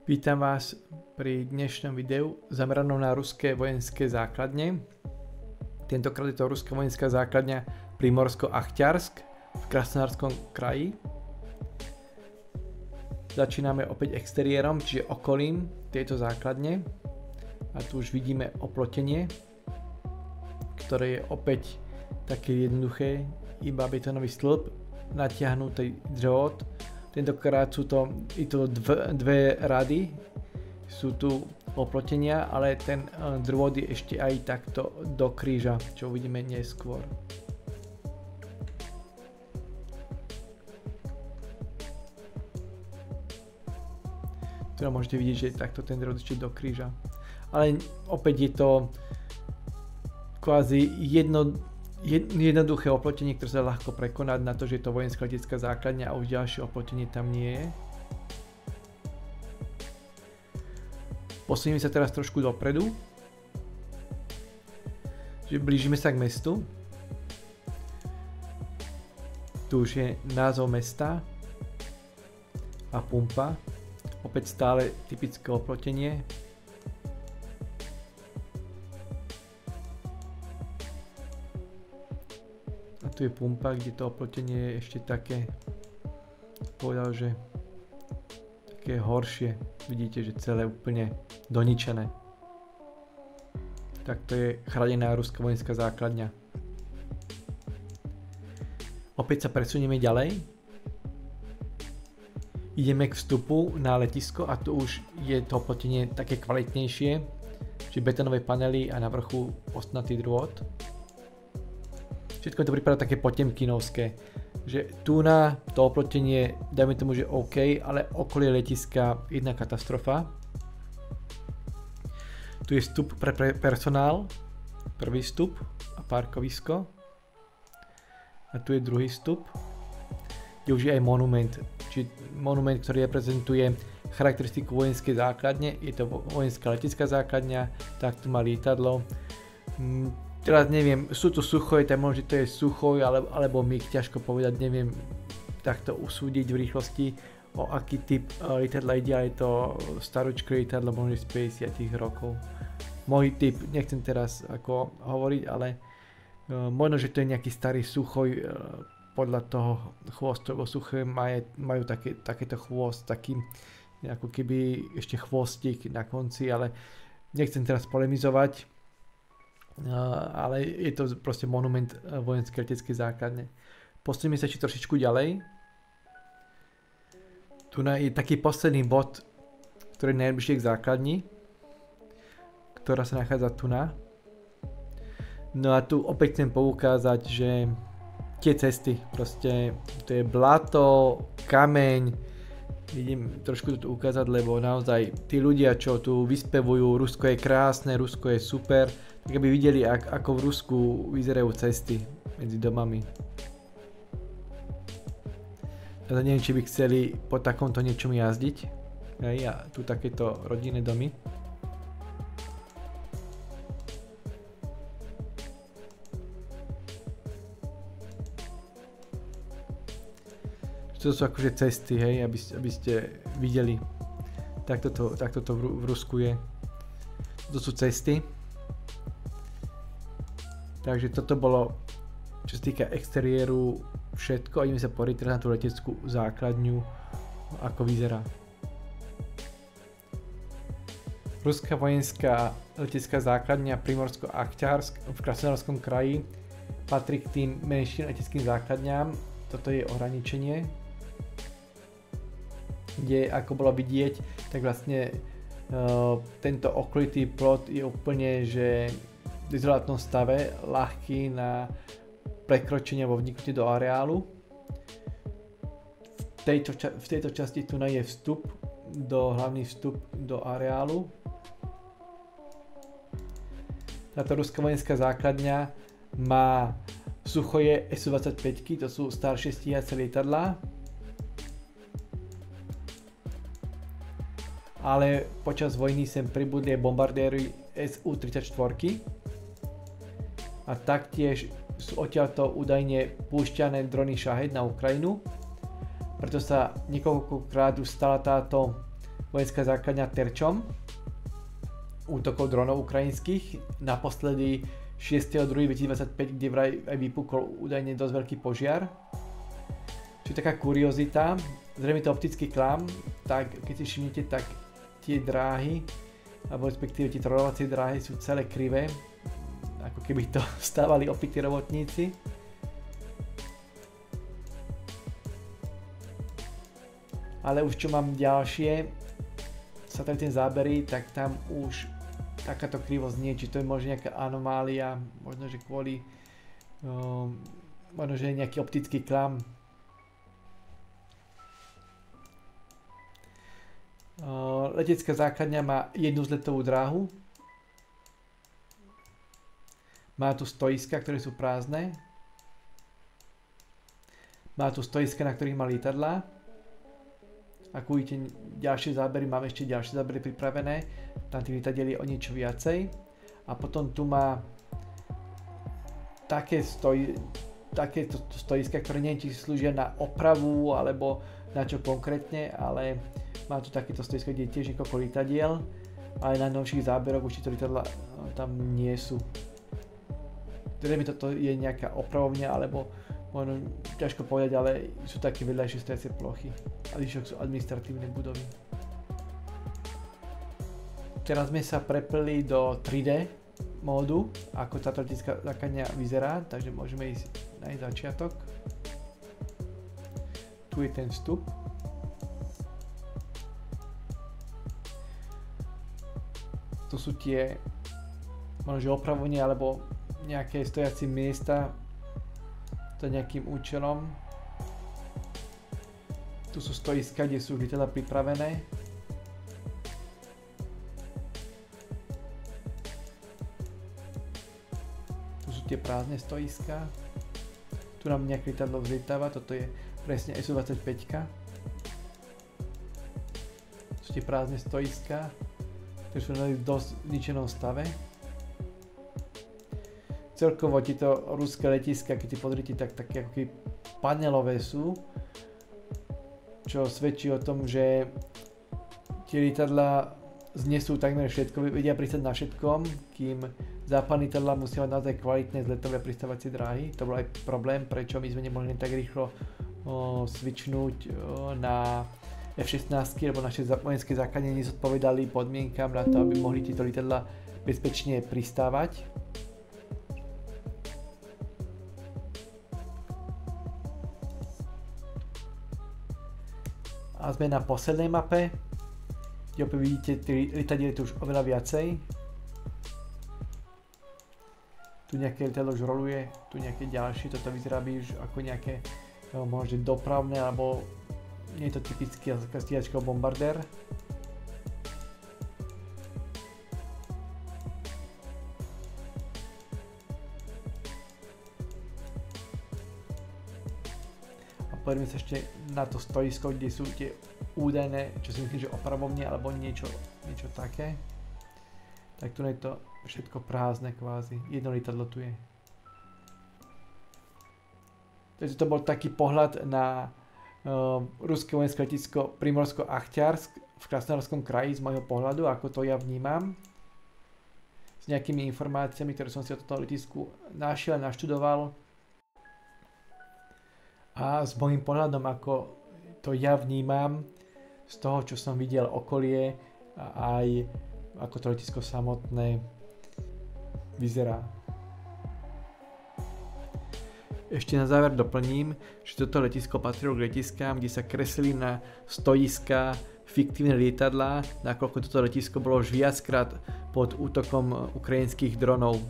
Vítam vás pri dnešnom videu zameranom na ruské vojenské základne. Tentokrát je to ruská vojenská základňa Primorsko-Achťarsk v Krasnodarskom kraji. Začíname opäť exteriérom, čiže okolím tejto základne. A tu už vidíme oplotenie, ktoré je opäť také jednoduché, iba betónový stĺp, natiahnutý drôt. Tentokrát sú to dve rady, sú tu oplotenia, ale ten drôt je ešte aj takto do kríža, čo uvidíme neskôr. Tu môžete vidieť, že je takto ten drôt ešte do kríža. Ale opäť je to kvázi jednoduché oplotenie, ktoré sa dá ľahko prekonať na to, že je to vojenská letecká základňa a už ďalšie oplotenie tam nie je. Posunieme sa teraz trošku dopredu. Blížime sa k mestu. Tu už je názov mesta a pumpa. Opäť stále typické oplotenie. Tu je pumpa, kde to oplotenie je ešte také, povedal, že také horšie. Vidíte, že celé úplne doničené. Tak to je chránená ruská vojenská základňa. Opäť sa presunieme ďalej. Ideme k vstupu na letisko a tu už je to oplotenie také kvalitnejšie. Čiže betónové panely a na vrchu ostnatý drôt. Všetko to prípada také potemkinovské, že tu na to oplotenie, dajme tomu, že OK, ale okolie letiska jedna katastrofa. Tu je vstup pre personál, prvý vstup a parkovisko. A tu je druhý vstup, kde už je aj monument, čiže monument, ktorý reprezentuje charakteristiku vojenskej základne. Je to vojenská letecká základňa, tak tu má lietadlo. Teraz neviem, sú tu Suchoj, tak možno, že to je Suchoj alebo MiG, ťažko povedať, neviem takto usúdiť v rýchlosti, o aký typ lietadla ide, ale je to staročké lietadlo, možno z 50 rokov. Môj typ, nechcem teraz ako hovoriť, ale možno, že to je nejaký starý Suchoj, podľa toho chvostu, lebo Suchoj majú takéto chvost, taký ako keby ešte chvostík na konci, ale nechcem teraz polemizovať. Ale je to proste monument vojenskej leteckej základne. Posunieme sa ešte trošičku ďalej. Tu je taký posledný bod, ktorý je najbližšie k základni, ktorá sa nachádza tu na. No a tu opäť chcem poukázať, že tie cesty, proste to je blato, kameň. Idem trošku to ukázať, lebo naozaj tí ľudia, čo tu vyspevujú, Rusko je krásne, Rusko je super, tak aby videli, ako v Rusku vyzerajú cesty medzi domami. Ja neviem, či by chceli po takomto niečom jazdiť. Hej, a tu takéto rodinné domy. To sú akože cesty, hej, aby ste videli. Takto to v Rusku je. To sú cesty. Takže toto bolo, čo sa týka exteriéru, všetko. Ideme sa pozrieť teraz na tú leteckú základňu, ako vyzerá. Ruská vojenská letecká základňa Primorsko-Achťarsk v Krasnodarskom kraji patrí k tým menším leteckým základňám. Toto je ohraničenie, kde, ako bolo vidieť, tak vlastne tento okolitý plot je úplne, že v izolátnom stave, ľahký na prekročenie alebo vniknutie do areálu. V tejto časti tu je hlavný vstup do areálu. Táto ruská vojenská základňa má Suchoje Su-25, to sú staršie stíhacie lietadlá. Ale počas vojny sem pribudli bombardéry Su-34 a taktiež sú odtiaľto údajne púšťané drony Shahed na Ukrajinu. Preto sa niekoľkokrát už stala táto vojenská základňa terčom útokov dronov ukrajinských. Naposledy 6.2.2025, kde vraj aj vypukol údajne dosť veľký požiar. Čo je taká kuriozita, zrejme to optický klam, tak keď si všimnete, tak tie dráhy, alebo respektíve tie trolovacie dráhy sú celé krivé, ako keby to stávali opití robotníci. Ale už čo mám ďalšie satelitné zábery, tak tam už takáto krivosť nie, či to je možno nejaká anomália, možno že kvôli, možno že je nejaký optický klam. Letecká základňa má jednu vzletovú dráhu, má tu stoiska, ktoré sú prázdne, má tu stoiska, na ktorých má lietadlá. Ako uvidíte ďalšie zábery, máme ešte ďalšie zábery pripravené, tam tých lietadiel je o niečo viacej. A potom tu má takéto stoiska, ktoré neviem, či slúžia na opravu alebo na čo konkrétne, ale má tu takéto stoiska, kde je tiež niekoľko lietadiel, ale na novších záberoch už tieto lietadlá tam nie sú. Zrejme toto je nejaká opravovňa, alebo možno ťažko povedať, ale sú také vedľajšie stojacie plochy. A zvyšok sú administratívne budovy. Teraz sme sa prepli do 3D módu, ako táto letecká základňa vyzerá, takže môžeme ísť na jej začiatok. Tu je ten vstup. Tu sú tie možno opravovne alebo nejaké stojacie miesta za nejakým účelom. Tu sú stoiska, kde sú lietadlá pripravené. Tu sú tie prázdne stoiska. Tu nám nejaké lietadlo vzlietáva, toto je presne Su-25. Sú tie prázdne stoiska, ktoré sú v dosť zničenom stave. Celkovo tieto ruské letiska, keď si pozrite, tak také ako keby panelové sú, čo svedčí o tom, že tie lietadlá znesú takmer všetko, vedia pristať na všetkom, kým západné lietadlá musia mať naozaj kvalitné vzletové pristávacie dráhy. To bol aj problém, prečo my sme nemohli tak rýchlo switchnúť na F-16, lebo naše vojenské základne nezodpovedali podmienkam na to, aby mohli tieto lietadlá bezpečne pristávať. A sme na poslednej mape, kde opäť vidíte, lietadiel je tu už oveľa viacej. Tu nejaké lietadlo už roluje, tu nejaké ďalšie, toto vyzerá už ako nejaké možno dopravné, alebo nie je to typický stíhačka bombardér. Poďme sa ešte na to stoisko, kde sú tie údajné, čo si myslím, že opravovne alebo niečo také. Tak tu je to všetko prázdne kvázi. Jedno lietadlo tu je. Takže to bol taký pohľad na ruské vojenské letisko Primorsko-Achtiarsk v Krasnojarskom kraji z môjho pohľadu, ako to ja vnímam. S nejakými informáciami, ktoré som si o tomto letisku našiel a naštudoval. A s môjim pohľadom, ako to ja vnímam, z toho, čo som videl okolie a aj ako to letisko samotné vyzerá. Ešte na záver doplním, že toto letisko patrilo k letiskám, kde sa kreslili na stoiska fiktívne lietadlá, nakoľko toto letisko bolo už viackrát pod útokom ukrajinských dronov.